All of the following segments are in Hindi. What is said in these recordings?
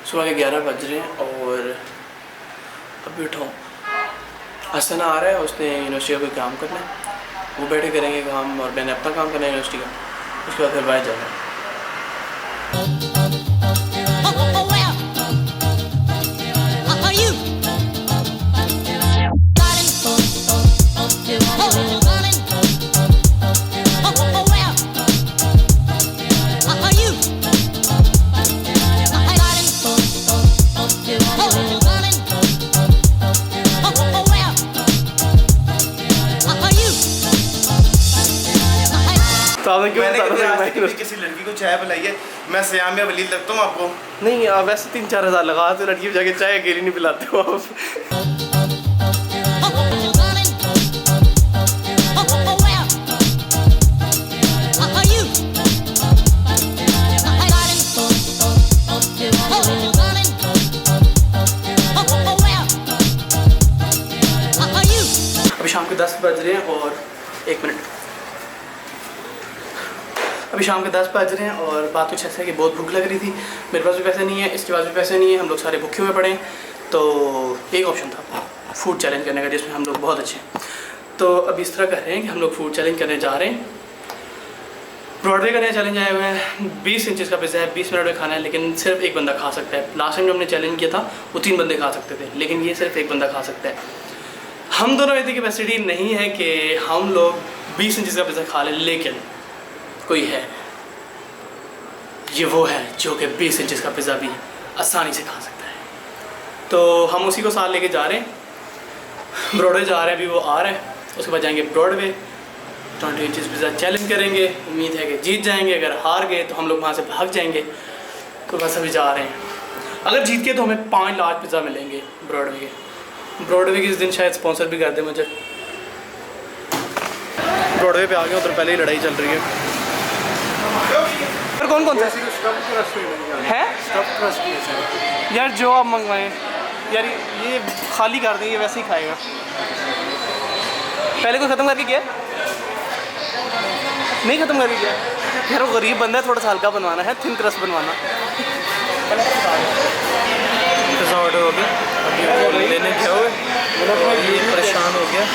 सुबह के 11 बज रहे हैं और अभी उठाऊँ। हसन आ रहा है, उसने यूनिवर्सिटी का कोई काम करना है, वो बैठे करेंगे काम और मैंने अपना काम करना है यूनिवर्सिटी का। उसके बाद फिर बाहर जाना है। मैंने किसी लड़की को चाय पिलाई है। मैं सयाम या वलीद लगता हूँ आपको? नहीं, वैसे 3-4 हज़ार लगा तो लड़की को जाके चाय अकेली नहीं पिलाते हो आप। अभी शाम के 10 बज रहे हैं और 1 मिनट। अभी शाम के 10 बज रहे हैं और बात कुछ ऐसा है कि बहुत भूख लग रही थी। मेरे पास भी पैसे नहीं है, इसके पास भी पैसे नहीं है, हम लोग सारे भूखे हुए पड़े हैं। तो एक ऑप्शन था फूड चैलेंज करने का, जिसमें हम लोग बहुत अच्छे हैं। तो अब इस तरह कर रहे हैं कि हम लोग फूड चैलेंज करने जा रहे हैं। ब्रॉडवे का नया चैलेंज आया हुआ है। 20 इंचज़ का पिज़्ज़ा है, 20 मिनट में खाना है, लेकिन सिर्फ एक बंदा खा सकता है। लास्ट टाइम जो हमने चैलेंज किया था वो 3 बंदे खा सकते थे, लेकिन ये सिर्फ एक बंदा खा सकता है। हम दोनों इतनी कैपेसिटी नहीं है कि हम लोग 20 इंचज़ का पिज़्ज़ा खा लें, लेकिन कोई है, ये वो है जो कि 20 इंचज़ का पिज़्ज़ा भी आसानी से खा सकता है। तो हम उसी को साथ लेके जा रहे हैं। ब्रॉडवे जा रहे हैं, अभी वो आ रहा है, उसके बाद जाएंगे ब्रॉडवे, 20 इंचज़ पिज़्ज़ा चैलेंज करेंगे। उम्मीद है कि जीत जाएंगे, अगर हार गए तो हम लोग वहाँ से भाग जाएंगे। तो बस अभी जा रहे हैं। अगर जीत के तो हमें 5 लार्ज पिज़्ज़ा मिलेंगे ब्रॉडवे के। ब्रॉडवे के इस दिन शायद स्पॉन्सर भी कर दे मुझे। ब्रॉडवे पे आ गए, उधर पहले ही लड़ाई चल रही है। कौन कौन सा है यार जो आप मंगवाएं यार, ये खाली कर दें, ये वैसे ही खाएगा। पहले कोई ख़त्म करके गया? नहीं ख़त्म करके गया यार, वो गरीब बंदा है, थोड़ा सा हल्का बनवाना है, थिन क्रस्ट बनवाना। पिज़्ज़ा ऑर्डर हो गया, अभी लेने गया हुए, ये परेशान हो गया,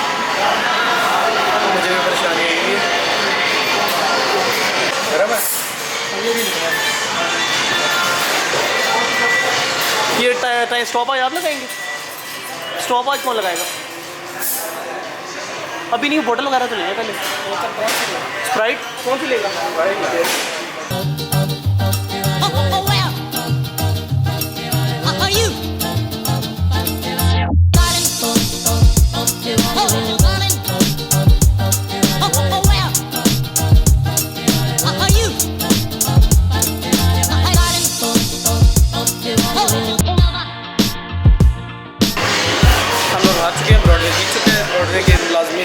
मुझे भी परेशानी आई है। ये टाइम स्टॉप आज आप लगाएंगे? स्टॉप आज कौन लगाएगा? अभी नहीं, बोतल वगैरह तो लेंगे पहले। स्प्राइट कौन सी लेगा?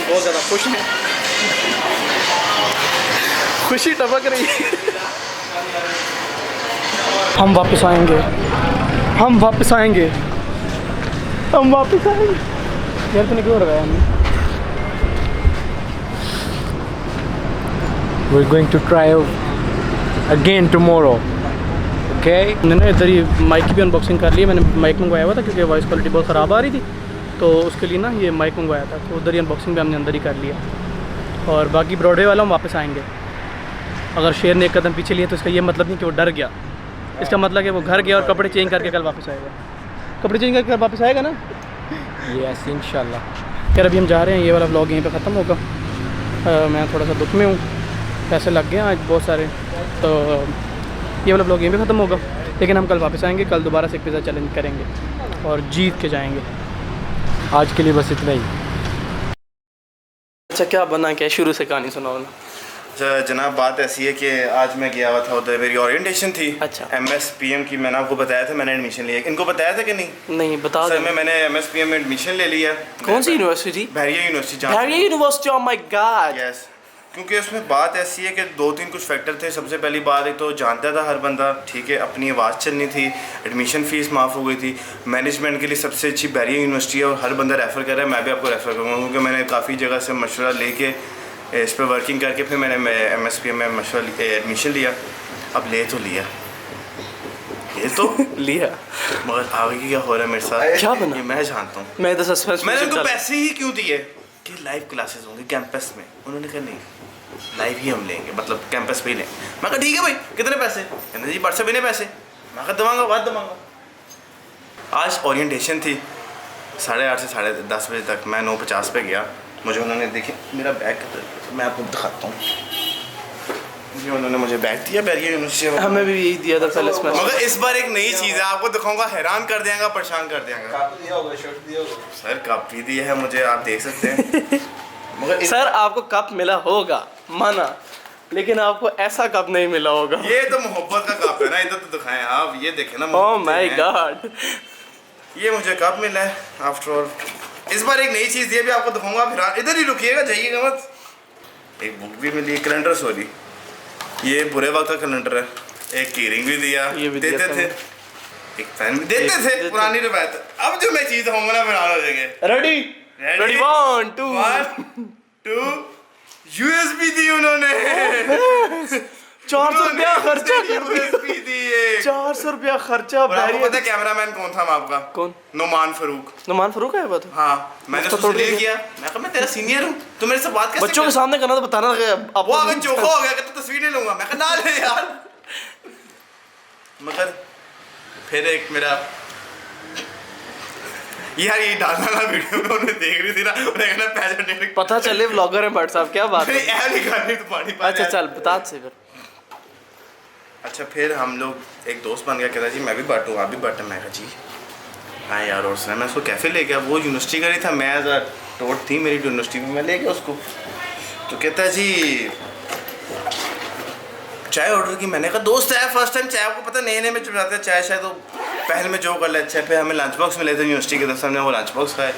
बहुत ज़्यादा खुश हैं, खुशी टपक रही है। हम वापस आएंगे, हम वापस आएंगे, हम वापस आएंगे। यार तूने क्यों लगाया हमने? We're going to try again tomorrow. Okay? मैंने इधर ही माइक की भी अनबॉक्सिंग कर ली। मैंने माइक मंगवाया हुआ था क्योंकि वॉइस क्वालिटी बहुत ख़राब आ रही थी, तो उसके लिए ना ये माइक मंगवाया था, तो उधर ही अनबॉक्सिंग भी हमने अंदर ही कर लिया। और बाकी ब्रॉडवे वाला हम वापस आएंगे। अगर शेर ने एक कदम पीछे लिए तो इसका ये मतलब नहीं कि वो डर गया, इसका मतलब है वो घर गया और कपड़े चेंज करके कल वापस आएगा। कपड़े चेंज करके कल वापस आएगा ना? यस इंशाल्लाह। यार अभी हम जा रहे हैं, ये वाला व्लॉग यहीं पे ख़त्म होगा। मैं थोड़ा सा दुख में हूँ, पैसे लग गए आज बहुत सारे, तो ये वाला व्लॉग यहीं पे ख़त्म होगा। लेकिन हम कल वापस आएंगे, कल दोबारा से एक पिज़्ज़ा चैलेंज करेंगे और जीत के जाएंगे। आज के लिए बस इतना ही। अच्छा क्या बना, क्या शुरू से कहानी सुनाओ ना। जनाब बात ऐसी है कि आज मैं गया हुआ था उधर, मेरी ओरिएंटेशन थी। अच्छा। MSPM की, मैंने आपको बताया था मैंने एडमिशन लिया। इनको बताया था कि नहीं? नहीं बता सर मैंने MSPM में एडमिशन ले लिया। कौन सी university? Bahria university. Bahria university, oh my god. Yes, क्योंकि उसमें बात ऐसी है कि 2-3 कुछ फैक्टर थे। सबसे पहली बात, एक तो जानता था हर बंदा, ठीक है, अपनी आवाज़ चलनी थी, एडमिशन फ़ीस माफ़ हो गई थी, मैनेजमेंट के लिए सबसे अच्छी बहरिया यूनिवर्सिटी है और हर बंदा रेफ़र कर रहा है। मैं भी आपको रेफ़र करूँगा क्योंकि मैंने काफ़ी जगह से मशवरा लेके इस पर वर्किंग करके फिर मैंने MSPM में मशवरा एडमिशन लिया। अब ले तो लिया लिया, मगर आगे क्या हो रहा है मेरे साथ क्या बना? ये मैं जानता हूँ। मैं तो सस्पेंस मैंने उनको पैसे ही क्यों दिए कि लाइव क्लासेस होंगे कैंपस में। उन्होंने कहा नहीं, लाइव ही हम लेंगे, मतलब कैंपस पे ही लें। मैं कहा ठीक है भाई, कितने पैसे? कहते जी व्हाट्सएप इतने पैसे। मैं कहा दवाऊंगा, बात दवाऊंगा। आज ओरिएंटेशन थी 8:30 से 10:30 बजे तक। मैं 9:50 पे गया। मुझे उन्होंने देखे मेरा बैग, मैं आपको दिखाता हूँ। जी उन्होंने मुझे बैग दिया बैरियर यूनिवर्सिटी में। हमें भी यही दिया था पहले मगर इस बार एक नई चीज़ है, आपको दिखाऊंगा, हैरान कर देगा, परेशान कर देगा। कप दिया होगा, शर्ट दिया होगा। सर कप भी दिया है मुझे, आप देख सकते हैं। मगर सर आपको कप मिला होगा माना, लेकिन आपको ऐसा कप नहीं मिला होगा। ये तो मोहब्बत का कप है ना, इधर तो दिखाएं आप, ये देखें ना। ओह माय गॉड, ये मुझे कप मिला है आफ्टर ऑल। इस बार एक नई चीज़ ये भी आपको दिखाऊंगा, फिर इधर ही रुकिएगा, जाइएगा मत। एक बुक भी मिली, कैलेंडर, सॉरी ये बुरे वक्त का कैलेंडर है। एक कीरिंग भी दिया, ये भी देते थे। एक पेन भी देते थे, पुरानी रवायत। अब जो मैं चीज़ दिखाऊंगा ना, हैरान हो जाएंगे। रेडी 1 2 USB दी उन्होंने। 400 रुपया खर्चा कर दिया। USB दी एक। 400 रुपया खर्चा। और आपको पता है कैमरामैन कौन था आपका? कौन? नुमान फारूक। नुमान फारूक है बात? हाँ, मैंने उसका उससे तोड़ डील दिया। किया। मैं कहा मैं तेरा सीनियर हूँ, तू मेरे से बात कैसे बच्चों के सामने करना तो बताना अब। वो अगर चोखा हो गया कि तो तस्वीर नहीं लूंगा। मैं कहा ना ले यार। मगर फिर एक मेरा यार ये डालना ना वीडियो में, उन्हें देख रही थी ना, उन्हें कहना पैसे नहीं। पता चले व्लॉगर है भट्ट साहब, क्या बात है? ऐड निकालनी तो पानी। अच्छा चल बता से फिर। अच्छा फिर हम लोग एक दोस्त बन गया, कहता जी मैं भी बांटूँ, आप भी बांटें। मैं कहा जी हाँ यार। और उसने मैं उसको कैफ़े ले गया, वो यूनिवर्सिटी का ही था, मैं एज अ टोट थी मेरी यूनिवर्सिटी में, मैं ले गया उसको। तो कहता है जी चाय ऑर्डर की। मैंने कहा दोस्त है फर्स्ट टाइम चाय, आपको पता नए नए में चुप जाते हैं चाय शायद तो पहले में जो कर ले। अच्छा फिर हमें लंच बॉक्स मिले थे यूनिवर्सिटी के तरफ, हमने वो लंच बॉक्स खाए।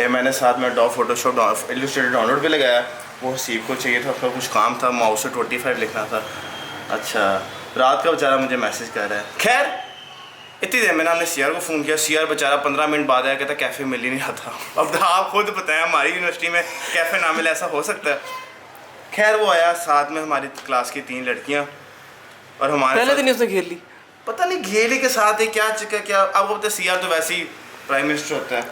मैंने साथ में फोटोशॉप इलस्ट्रेटर डाउनलोड पे लगाया। वो हसीब को चाहिए था, उसका कुछ काम था, माउस से 25 लिखना था। अच्छा रात का बेचारा मुझे मैसेज कर रहा है। खैर इतनी देर में हमने CR को फ़ोन किया। CR बेचारा 15 मिनट बाद आया, कहता कैफ़े मिल ही नहीं रहा था। अब आप खुद बताएं, हमारी यूनिवर्सिटी में कैफ़े ना मिले, ऐसा हो सकता है? खैर वो आया, साथ में हमारी क्लास की 3 लड़कियाँ और हमारे पहले दिन उसने घेर ली। पता नहीं घेली के साथ है क्या चक्कर, क्या आपको पता है CR तो वैसे ही प्राइम मिनिस्टर होता है।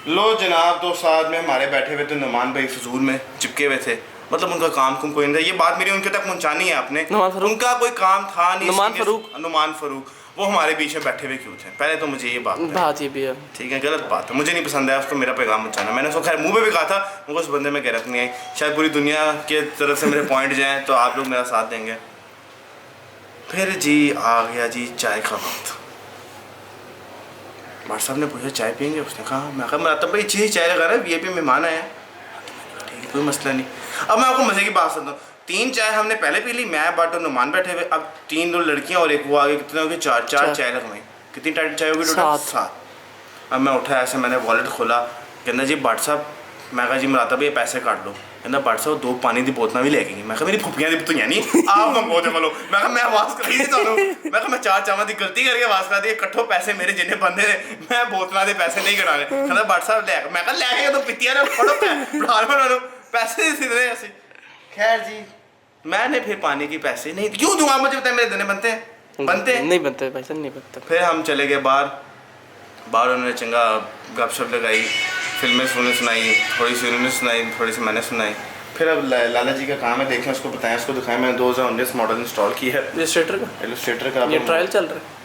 लो जनाब, तो साथ में हमारे बैठे हुए थे नुमान भाई, फजूल में चिपके हुए थे। मतलब उनका काम कुम कोई नहीं था। ये बात मेरी उनके तक पहुंचानी है आपने। उनका कोई काम था नहीं। नुमान फारूक वो हमारे बीच में बैठे हुए क्यों थे? पहले तो मुझे ये बात ये भी है, ठीक है, गलत बात है, मुझे नहीं पसंद है उसको मेरा पैगाम पहुंचाना। मैंने उसको खैर मुंह पे भी कहा था, मुझे उस बंदे में गैरत नहीं आई। शायद पूरी दुनिया के तरफ से मेरे पॉइंट जाएँ तो आप लोग मेरा साथ देंगे। फिर जी आ गया जी चाय का वक्त। भाट साहब ने पूछा चाय पियेंगे? उसने कहा, मैं कहा मतलब भाई जी चाय लगा रहा है, VIP मेहमान आया। ठीक है कोई मसला नहीं। अब मैं आपको मज़े की बात सुनता हूँ। 3 चाय हमने पहले पी ली, मैं बाट और नुमान बैठे हुए। अब 3 दो लड़कियाँ और एक वो आगे, कितने हो गए? 4 चाय लगवाई। कितनी टाइट चाय होगी टोटल? 7। अब मैं उठा ऐसे, मैंने वॉलेट खोला, कहना जी भाट साहब, मैं कहा जी मराता भाई पैसे काट लो। कहना भाट साहब 2 पानी की बोतलें भी लेके गई। मैं कहा मेरी फुफियाँ दी तो नहीं आप मंगो जो बोलो। मैं कहा मैं आवाज़ कर ही नहीं। मैं कहा मैं 4 चावल की गलती करके आवाज़ कर दी, कट्ठो पैसे मेरे जिन्हें बंदे ने, मैं बोतलों के पैसे नहीं कटाने। कहना भाट साहब ले, मैं कहा लैके तो पितिया ने फड़ो पैसे दे ऐसे। खैर जी मैंने फिर पानी की पैसे नहीं, क्यों दूँ आप मुझे बताएं, मेरे देने बनते हैं? नहीं बनते पैसे नहीं बनते। फिर हम चले गए बाहर उन्होंने चंगा गपशप लगाई, फिल्में सुनाई, थोड़ी सी उन्होंने सुनाई, थोड़ी सी मैंने सुनाई। फिर अब लाला जी का काम है, देखें उसको बताएं, उसको दिखाएं। मैंने 2019 मॉडल इंस्टॉल की है इलस्ट्रेटर का अब ये ट्रायल चल रहा है।